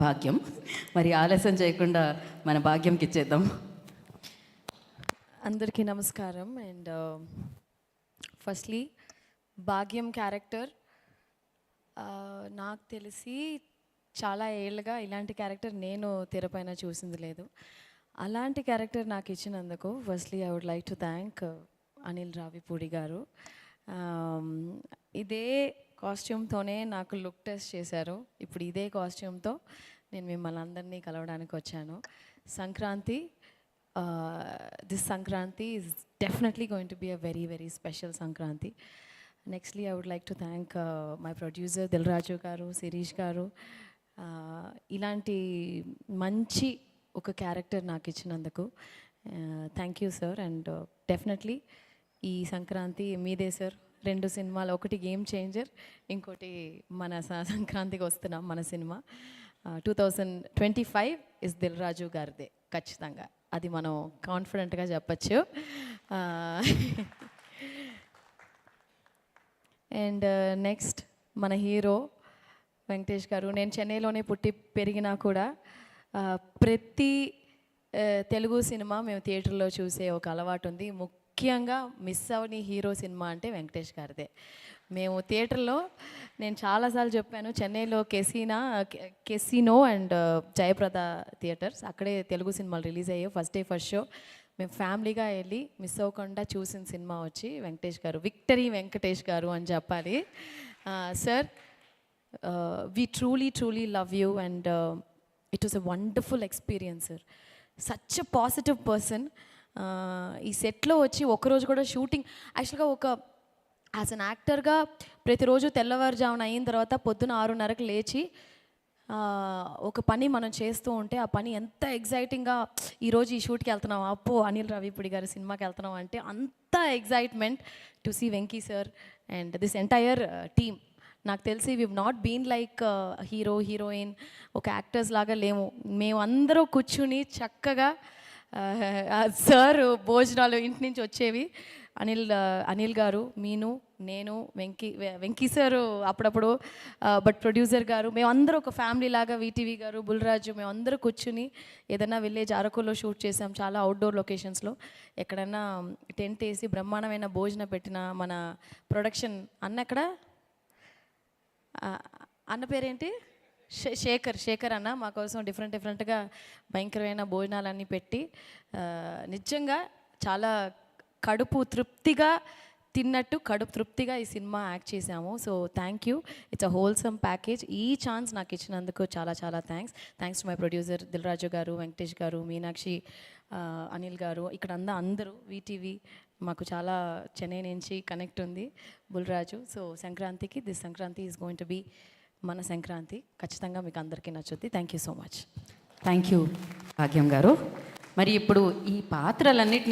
భాగ్యం. మరి ఆలస్యం చేయకుండా మన భాగ్యంకి ఇచ్చేద్దాం. అందరికీ నమస్కారం. అండ్ ఫస్ట్లీ భాగ్యం క్యారెక్టర్ నాకు తెలిసి చాలా ఏళ్ళుగా ఇలాంటి క్యారెక్టర్ నేను తెరపైన చూసింది లేదు. అలాంటి క్యారెక్టర్ నాకు ఇచ్చినందుకు firstly I would like to thank Anil Ravipudi garu. ఇదే కాస్ట్యూమ్తోనే నాకు లుక్ టెస్ట్ చేశారు. ఇప్పుడు ఇదే కాస్ట్యూమ్తో నేను మిమ్మల్ని అందరినీ కలవడానికి వచ్చాను. Sankranti, this Sankranti is definitely going to be a very, very special Sankranti. Nextly, I would like to thank my producer Dilraju garu, Sirish garu. Ilanti manchi oka character నాకు ఇచ్చినందుకు thank you sir. And definitely ఈ సంక్రాంతి మీదే sir. 2 సినిమాలు, ఒకటి game changer, ఇంకోటి మన సంక్రాంతికి వస్తున్నాం మన సినిమా. 2025 ఇస్ దిల్రాజు గారిదే ఖచ్చితంగా, అది మనం కాన్ఫిడెంట్గా చెప్పచ్చు. అండ్ నెక్స్ట్ మన హీరో వెంకటేష్ గారు. నేను చెన్నైలోనే పుట్టి పెరిగినా కూడా ప్రతి తెలుగు సినిమా మేము థియేటర్లో చూసే ఒక అలవాటు ఉంది. ముఖ్యంగా మిస్ అవని హీరో సినిమా అంటే వెంకటేష్ గారిదే. మేము థియేటర్లో, నేను చాలాసార్లు చెప్పాను, చెన్నైలో కెసినో అండ్ జయప్రద థియేటర్స్, అక్కడే తెలుగు సినిమాలు రిలీజ్ అయ్యాయి. ఫస్ట్ డే ఫస్ట్ షో మేము ఫ్యామిలీగా వెళ్ళి మిస్ అవ్వకుండా చూసిన సినిమా వచ్చి వెంకటేష్ గారు. విక్టరీ వెంకటేష్ గారు అని చెప్పాలి. Sir, we truly love you and it was a wonderful experience sir. Such a positive person. ఈ సెట్లో వచ్చి ఒకరోజు కూడా షూటింగ్, యాక్చువల్గా ఒక యాజ్ అన్ యాక్టర్గా ప్రతిరోజు తెల్లవారుజామున అయిన తర్వాత పొద్దున 6:30కి లేచి ఒక పని మనం చేస్తూ ఉంటే ఆ పని ఎంత ఎగ్జైటింగ్గా, ఈరోజు ఈ షూట్కి వెళ్తున్నాం, అప్పో అనిల్ రావిపూడి గారి సినిమాకి వెళ్తున్నాం అంటే అంత excitement to see Venky sir and this entire team. నాకు తెలిసి we not been like hero heroine ఒక యాక్టర్స్ లాగా లేము. మేము అందరూ కూర్చుని చక్కగా సార్ భోజనాలు ఇంటి నుంచి వచ్చేవి. అనిల్ గారు, నేను వెంకీ సారు అప్పుడప్పుడు, బట్ ప్రొడ్యూసర్ గారు, మేమందరూ ఒక ఫ్యామిలీ లాగా, వీటీవీ గారు, బుల్రాజు, మేమందరూ కూర్చుని ఏదైనా విలేజ్ అరకులో షూట్ చేసాం, చాలా అవుట్డోర్ లొకేషన్స్లో. ఎక్కడన్నా టెంట్ వేసి బ్రహ్మాండమైన భోజనం పెట్టిన మన ప్రొడక్షన్ అన్న పేరేంటి, శేఖర్ అన్న మా కోసం డిఫరెంట్గా భయంకరమైన భోజనాలన్నీ పెట్టి నిజంగా చాలా కడుపు తృప్తిగా తిన్నట్టు కడుపు తృప్తిగా ఈ సినిమా యాక్ట్ చేశాము. So thank you. It's a wholesome package. ఈ ఛాన్స్ నాకు ఇచ్చినందుకు చాలా thanks to my producer Dil Raju గారు, వెంకటేష్ గారు, మీనాక్షి, అనిల్ గారు, ఇక్కడ అందరూ వీటీవీ మాకు చాలా చెన్నై నుంచి కనెక్ట్ ఉంది, బుల్రాజు. సో సంక్రాంతికి, this Sankranti is going to be మన సంక్రాంతి. ఖచ్చితంగా మీకు అందరికీ నచ్చుద్ది. Thank you so much. Thank you Bhagyam garu. మరి ఇప్పుడు ఈ పాత్రలన్నింటినీ